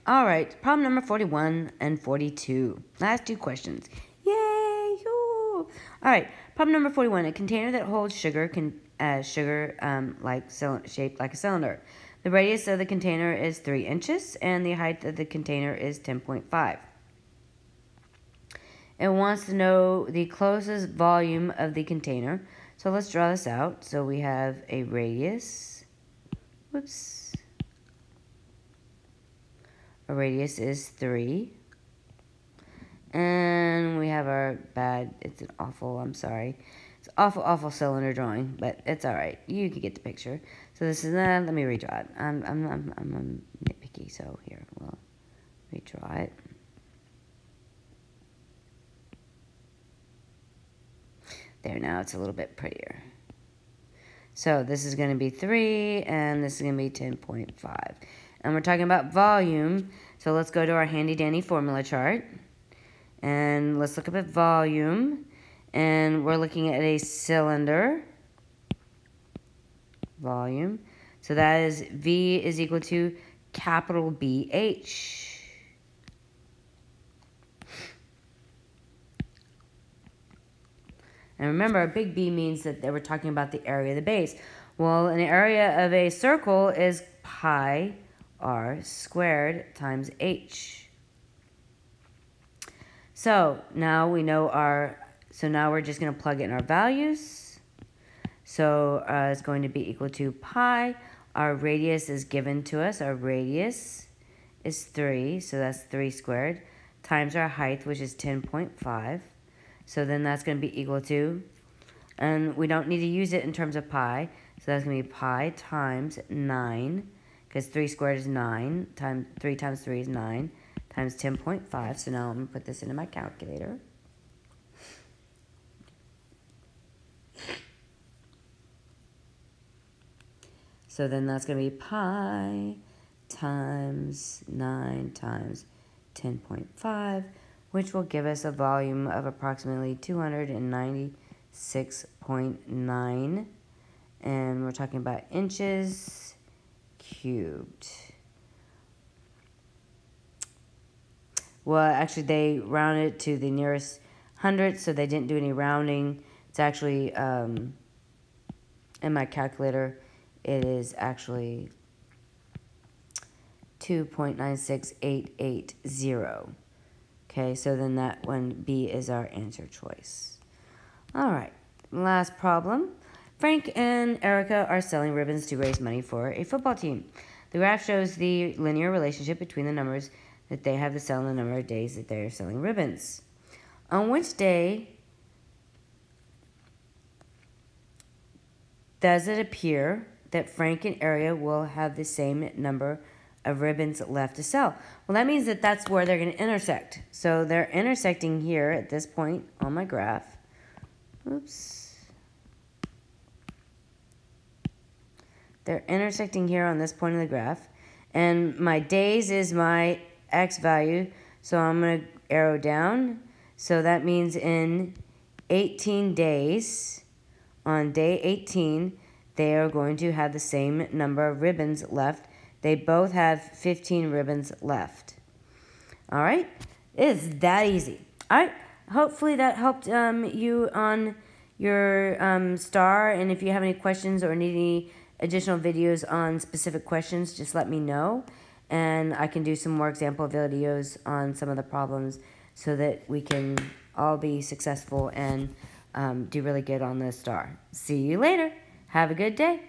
All right, problem number 41 and 42. Last two questions. Yay! Yoo. All right, problem number 41. A container that holds sugar shaped like a cylinder. The radius of the container is 3 inches, and the height of the container is 10.5. It wants to know the closest volume of the container. So let's draw this out. So we have a radius. Whoops. Our radius is 3. And we have our it's I'm sorry. It's awful cylinder drawing, but it's alright. You can get the picture. So this is, let me redraw it. I'm nitpicky, so here, we'll redraw it. There, now it's a little bit prettier. So this is going to be 3, and this is going to be 10.5. And we're talking about volume, so let's go to our handy-dandy formula chart. And let's look up at volume. And we're looking at a cylinder. Volume. So that is V is equal to capital BH. And remember, a big B means that they were talking about the area of the base. Well, an area of a circle is pi r squared times h. So now we know now we're just going to plug in our values. So it's going to be equal to pi. Our radius is given to us. Our radius is 3, so that's 3 squared, times our height, which is 10.5. So then that's going to be equal to, and we don't need to use it in terms of pi, so that's going to be pi times 9, because 3 squared is 9, 3 times 3 is 9, times 10.5. So now I'm going to put this into my calculator. So then that's going to be pi times 9 times 10.5, which will give us a volume of approximately 296.9. And we're talking about inches cubed. Well, actually, they rounded to the nearest hundredth, so they didn't do any rounding. It's actually, in my calculator, it is actually 2.96880. Okay, so then that one, B, is our answer choice. All right, last problem. Frank and Erica are selling ribbons to raise money for a football team. The graph shows the linear relationship between the numbers that they have to sell and the number of days that they are selling ribbons. On which day does it appear that Frank and Erica will have the same number of ribbons left to sell? Well, that means that that's where they're going to intersect. So they're intersecting here at this point on my graph. Oops. They're intersecting here on this point of the graph. And my days is my X value. So I'm going to arrow down. So that means in 18 days, on day 18, they are going to have the same number of ribbons left. They both have 15 ribbons left. All right? It's that easy. All right? Hopefully that helped you on your STAAR. And if you have any questions or need any additional videos on specific questions, just let me know. And I can do some more example videos on some of the problems so that we can all be successful and do really good on the STAAR. See you later. Have a good day.